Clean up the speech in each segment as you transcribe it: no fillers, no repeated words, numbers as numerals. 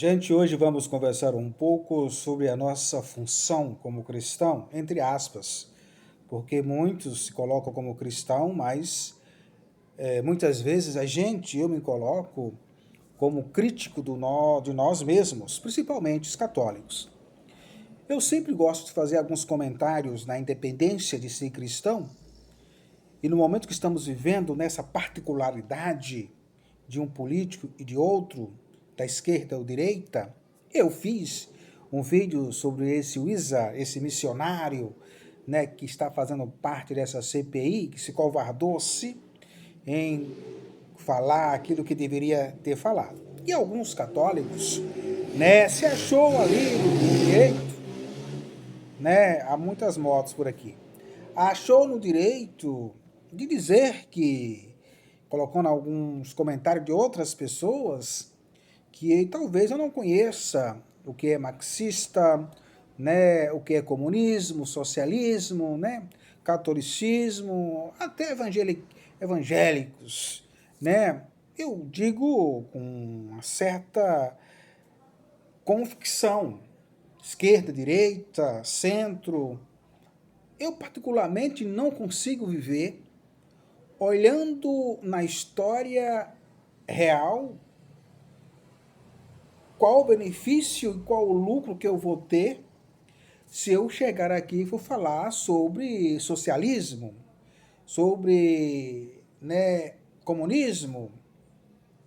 Gente, hoje vamos conversar um pouco sobre a nossa função como cristão, entre aspas, porque muitos se colocam como cristão, mas muitas vezes eu me coloco como crítico de nós mesmos, principalmente os católicos. Eu sempre gosto de fazer alguns comentários na independência de ser cristão, e no momento que estamos vivendo nessa particularidade de um político e de outro, da esquerda ou direita, eu fiz um vídeo sobre esse Wisa, esse missionário, né, que está fazendo parte dessa CPI, que se covardou-se em falar aquilo que deveria ter falado. E alguns católicos, né, se achou ali no direito, né, há muitas motos por aqui, achou no direito de dizer que, colocando alguns comentários de outras pessoas, que talvez eu não conheça o que é marxista, né, o que é comunismo, socialismo, né, catolicismo, até evangélicos, né? Eu digo com uma certa convicção, esquerda, direita, centro. Eu particularmente não consigo viver olhando na história real qual o benefício e qual o lucro que eu vou ter se eu chegar aqui e for falar sobre socialismo, sobre, né, comunismo,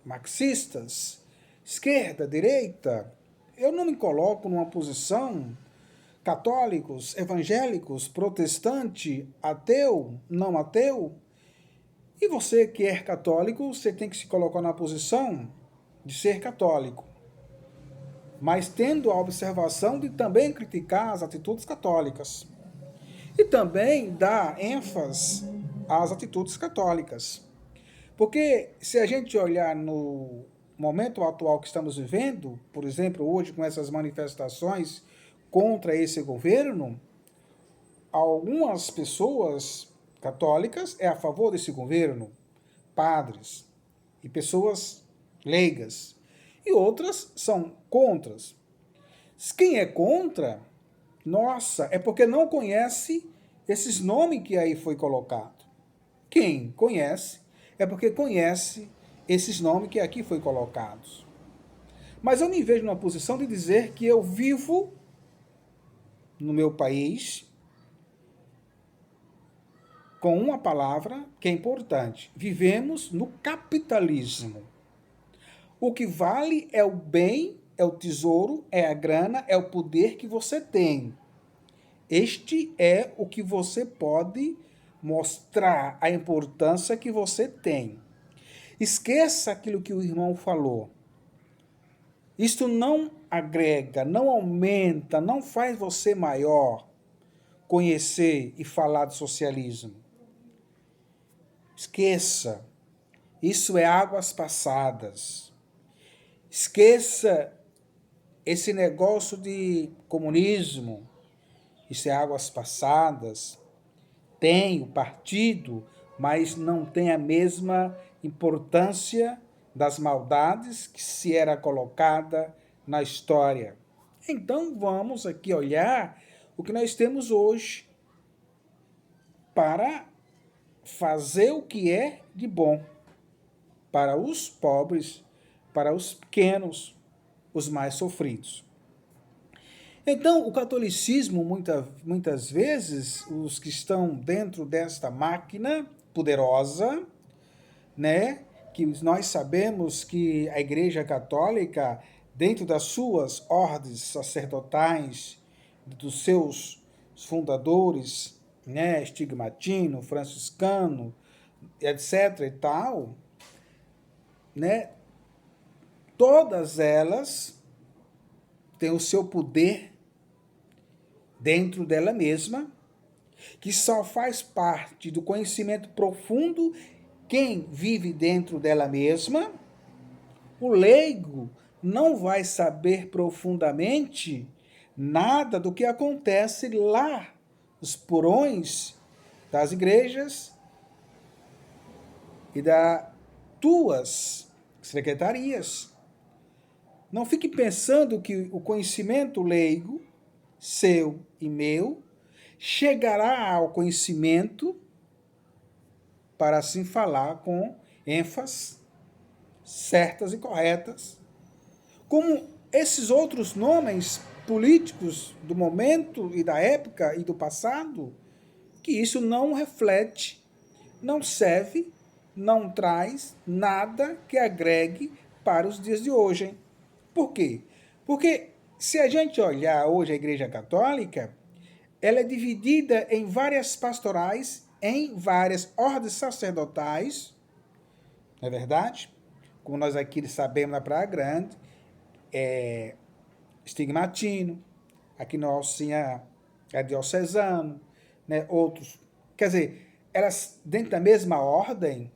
marxistas, esquerda, direita. Eu não me coloco numa posição católicos, evangélicos, protestante, ateu, não ateu. E você que é católico, você tem que se colocar na posição de ser católico, mas tendo a observação de também criticar as atitudes católicas e também dar ênfase às atitudes católicas. Porque se a gente olhar no momento atual que estamos vivendo, por exemplo, hoje com essas manifestações contra esse governo, algumas pessoas católicas é a favor desse governo, padres e pessoas leigas, e outras são contras. Quem é contra, nossa, é porque não conhece esses nomes que aí foi colocado. Quem conhece é porque conhece esses nomes que aqui foi colocados. Mas eu me vejo numa posição de dizer que eu vivo no meu país com uma palavra que é importante. Vivemos no capitalismo. O que vale é o bem, é o tesouro, é a grana, é o poder que você tem. Este é o que você pode mostrar, a importância que você tem. Esqueça aquilo que o irmão falou. Isto não agrega, não aumenta, não faz você maior conhecer e falar de socialismo. Esqueça. Isso é águas passadas. Esqueça esse negócio de comunismo. Isso é águas passadas. Tem o partido, mas não tem a mesma importância das maldades que se era colocada na história. Então vamos aqui olhar o que nós temos hoje para fazer o que é de bom para os pobres, para os pequenos, os mais sofridos. Então, o catolicismo, muitas vezes, os que estão dentro desta máquina poderosa, né, que nós sabemos que a Igreja Católica, dentro das suas ordens sacerdotais, dos seus fundadores, né, estigmatino, franciscano, etc. e tal, né, todas elas têm o seu poder dentro dela mesma, que só faz parte do conhecimento profundo quem vive dentro dela mesma. O leigo não vai saber profundamente nada do que acontece lá nos porões das igrejas e das tuas secretarias. Não fique pensando que o conhecimento leigo, seu e meu, chegará ao conhecimento, para assim falar com ênfase certas e corretas, como esses outros nomes políticos do momento e da época e do passado, que isso não reflete, não serve, não traz nada que agregue para os dias de hoje. Hein? Por quê? Porque se a gente olhar hoje a Igreja Católica, ela é dividida em várias pastorais, em várias ordens sacerdotais, não é verdade? Como nós aqui sabemos na Praia Grande, estigmatino, aqui nós tinha diocesano, né? Outros. Quer dizer, elas dentro da mesma ordem,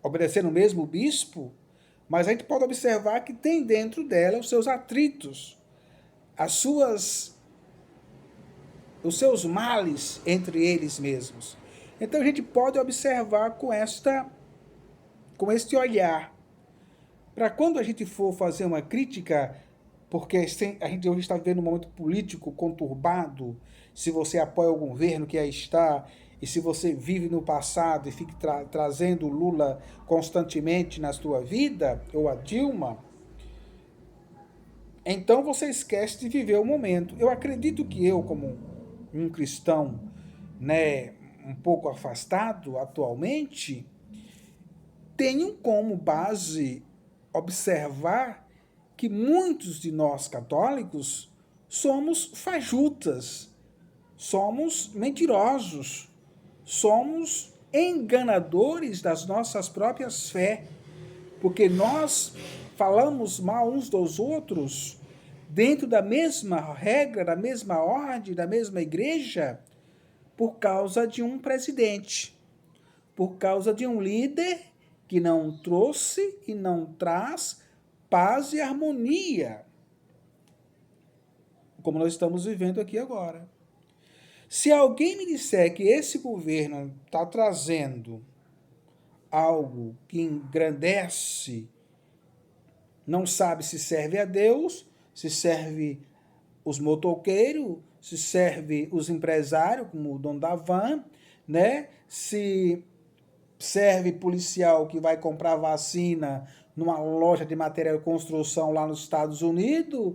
obedecendo o mesmo bispo, mas a gente pode observar que tem dentro dela os seus atritos, os seus males entre eles mesmos. Então a gente pode observar com este olhar, para quando a gente for fazer uma crítica, porque a gente hoje está vivendo um momento político conturbado, se você apoia o governo que aí está, e se você vive no passado e fica trazendo Lula constantemente na sua vida, ou a Dilma, então você esquece de viver o momento. Eu acredito que eu, como um cristão, né, um pouco afastado atualmente, tenho como base observar que muitos de nós católicos somos fajutas, somos mentirosos, somos enganadores das nossas próprias fé, porque nós falamos mal uns dos outros dentro da mesma regra, da mesma ordem, da mesma igreja, por causa de um presidente, por causa de um líder que não trouxe e não traz paz e harmonia, como nós estamos vivendo aqui agora. Se alguém me disser que esse governo está trazendo algo que engrandece, não sabe se serve a Deus, se serve os motoqueiros, se serve os empresários, como o dono da van, né? Se serve policial que vai comprar vacina numa loja de material de construção lá nos Estados Unidos,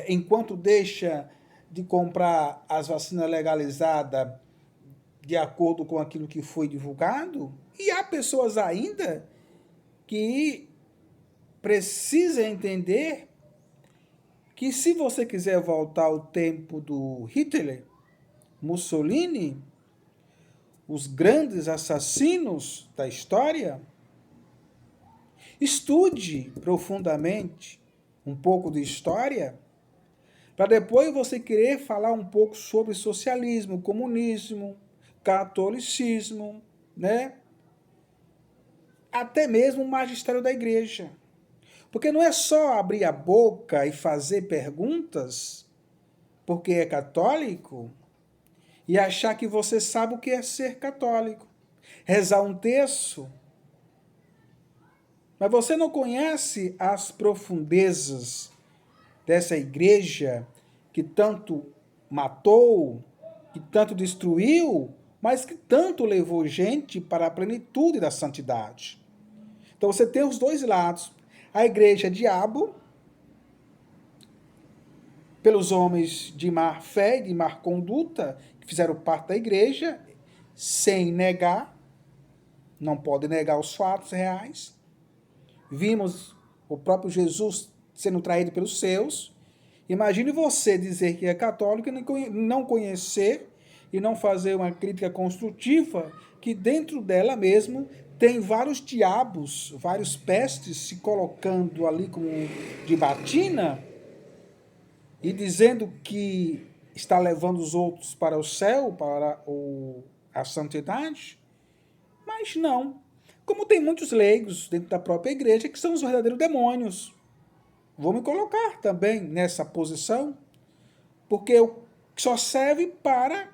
enquanto deixa de comprar as vacinas legalizadas de acordo com aquilo que foi divulgado. E há pessoas ainda que precisam entender que se você quiser voltar ao tempo do Hitler, Mussolini, os grandes assassinos da história, estude profundamente um pouco de história, para depois você querer falar um pouco sobre socialismo, comunismo, catolicismo, né? Até mesmo o magistério da igreja. Porque não é só abrir a boca e fazer perguntas, porque é católico, e achar que você sabe o que é ser católico. Rezar um terço. Mas você não conhece as profundezas dessa igreja que tanto matou, que tanto destruiu, mas que tanto levou gente para a plenitude da santidade. Então você tem os dois lados. A igreja diabo, pelos homens de má fé e de má conduta, que fizeram parte da igreja, sem negar, não pode negar os fatos reais. Vimos o próprio Jesus sendo traído pelos seus. Imagine você dizer que é católico e não conhecer e não fazer uma crítica construtiva, que dentro dela mesmo tem vários diabos, vários pestes se colocando ali como de batina e dizendo que está levando os outros para o céu, para a santidade. Mas não. Como tem muitos leigos dentro da própria igreja que são os verdadeiros demônios. Vou me colocar também nessa posição, porque só serve para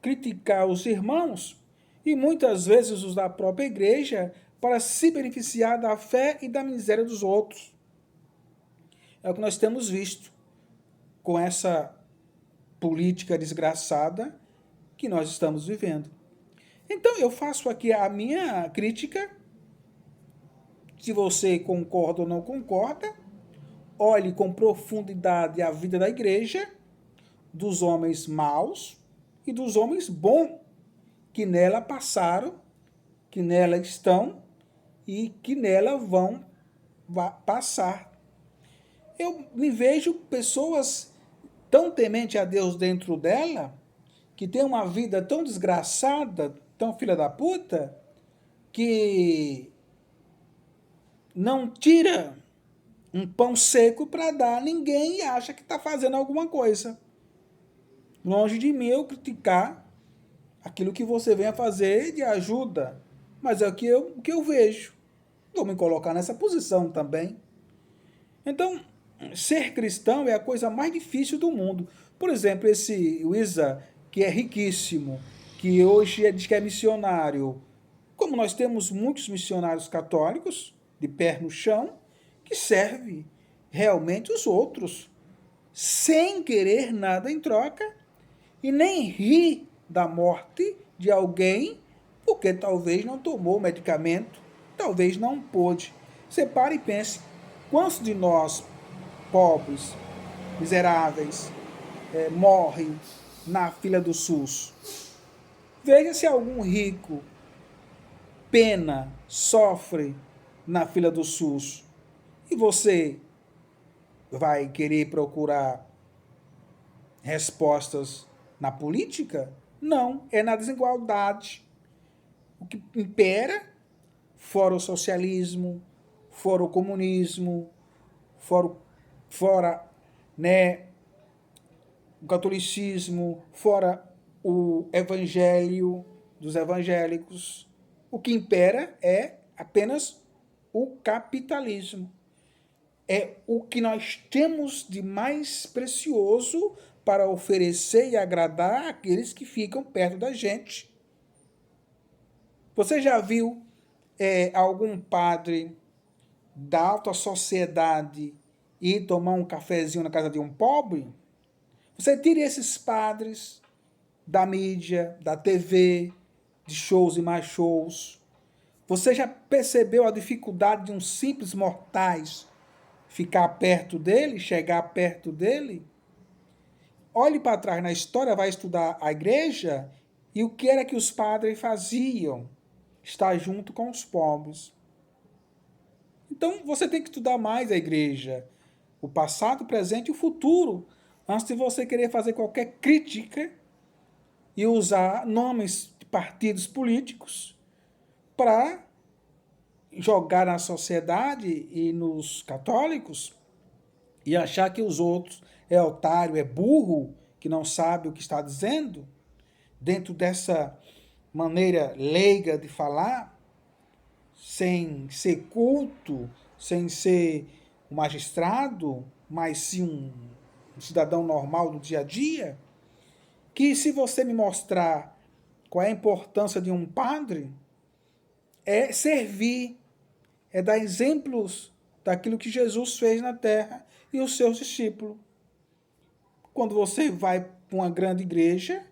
criticar os irmãos e muitas vezes os da própria igreja para se beneficiar da fé e da miséria dos outros. É o que nós temos visto com essa política desgraçada que nós estamos vivendo. Então eu faço aqui a minha crítica. Se você concorda ou não concorda, olhe com profundidade a vida da igreja, dos homens maus e dos homens bons que nela passaram, que nela estão e que nela vão passar. Eu me vejo pessoas tão temente a Deus dentro dela, que tem uma vida tão desgraçada, tão filha da puta, que não tira um pão seco para dar a ninguém e acha que está fazendo alguma coisa. Longe de mim eu criticar aquilo que você venha fazer de ajuda, mas é o que eu vejo. Vou me colocar nessa posição também. Então, ser cristão é a coisa mais difícil do mundo. Por exemplo, esse Wisa, que é riquíssimo, que hoje diz que é missionário. Como nós temos muitos missionários católicos, de pé no chão, que serve realmente os outros, sem querer nada em troca, e nem ri da morte de alguém, porque talvez não tomou medicamento, talvez não pôde. Você para e pense, quantos de nós, pobres, miseráveis, morrem na fila do SUS? Veja se algum rico pena, sofre na fila do SUS. E você vai querer procurar respostas na política? Não, é na desigualdade. O que impera, fora o socialismo, fora o comunismo, fora né, o catolicismo, fora o evangelho dos evangélicos, o que impera é apenas o capitalismo. É o que nós temos de mais precioso para oferecer e agradar aqueles que ficam perto da gente. Você já viu algum padre da alta sociedade ir tomar um cafezinho na casa de um pobre? Você tira esses padres da mídia, da TV, de shows e mais shows. Você já percebeu a dificuldade de uns simples mortais ficar perto dele, chegar perto dele? Olhe para trás na história, vai estudar a igreja e o que era que os padres faziam? Estar junto com os pobres. Então você tem que estudar mais a igreja, o passado, o presente e o futuro, antes de você querer fazer qualquer crítica e usar nomes de partidos políticos para jogar na sociedade e nos católicos e achar que os outros é otário, é burro, que não sabe o que está dizendo, dentro dessa maneira leiga de falar, sem ser culto, sem ser um magistrado, mas sim um cidadão normal do dia a dia, que se você me mostrar qual é a importância de um padre, é servir, é dar exemplos daquilo que Jesus fez na terra e os seus discípulos. Quando você vai para uma grande igreja,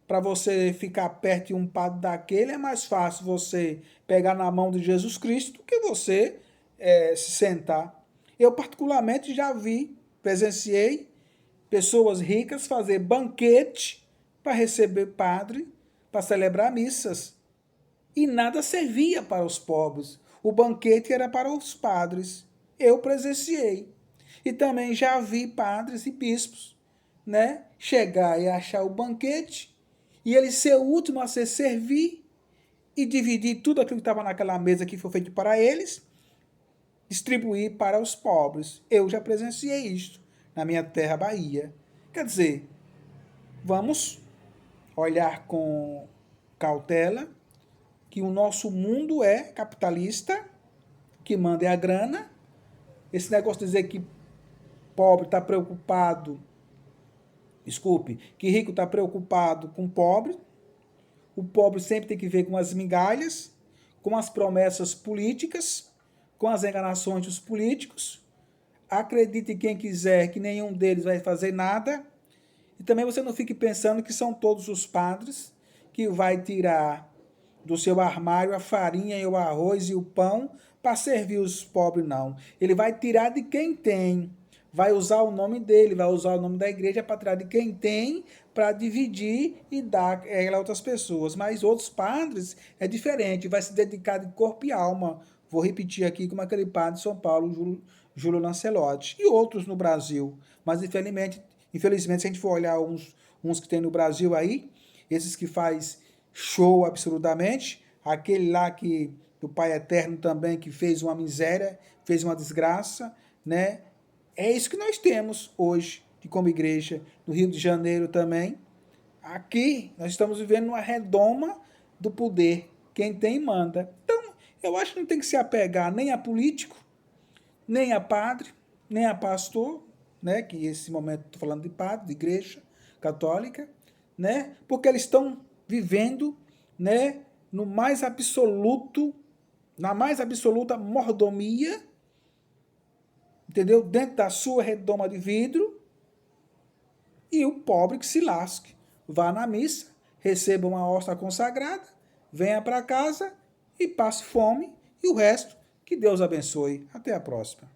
para você ficar perto de um padre daquele, é mais fácil você pegar na mão de Jesus Cristo do que você se sentar. Eu, particularmente, já vi, presenciei pessoas ricas fazer banquete para receber padre, para celebrar missas. E nada servia para os pobres. O banquete era para os padres. Eu presenciei. E também já vi padres e bispos, né, chegar e achar o banquete e ele ser o último a se servir e dividir tudo aquilo que estava naquela mesa que foi feito para eles, distribuir para os pobres. Eu já presenciei isto na minha terra, Bahia. Quer dizer, vamos olhar com cautela que o nosso mundo é capitalista, que manda é a grana. Esse negócio de dizer que pobre está preocupado, que rico está preocupado com pobre, o pobre sempre tem que ver com as migalhas, com as promessas políticas, com as enganações dos políticos. acredite quem quiser que nenhum deles vai fazer nada. E também você não fique pensando que são todos os padres que vai tirar do seu armário a farinha e o arroz e o pão para servir os pobres, não. Ele vai tirar de quem tem. Vai usar o nome dele, vai usar o nome da igreja para tirar de quem tem, para dividir e dar ela a outras pessoas. Mas outros padres é diferente, vai se dedicar de corpo e alma. Vou repetir aqui como aquele padre de São Paulo, Júlio Lancelotti, e outros no Brasil. Mas infelizmente, se a gente for olhar uns que tem no Brasil aí, esses que faz show absolutamente, aquele lá que do Pai Eterno também, que fez uma miséria, fez uma desgraça, né? É isso que nós temos hoje, como igreja, no Rio de Janeiro também. Aqui, nós estamos vivendo uma redoma do poder. Quem tem, manda. Então, eu acho que não tem que se apegar nem a político, nem a padre, nem a pastor, né? Que esse momento estou falando de padre, de igreja católica, né? Porque eles estão vivendo, né? No mais absoluto, na mais absoluta mordomia, entendeu? Dentro da sua redoma de vidro, e o pobre que se lasque. Vá na missa, receba uma hóstia consagrada, venha para casa e passe fome, e o resto, que Deus abençoe. Até a próxima.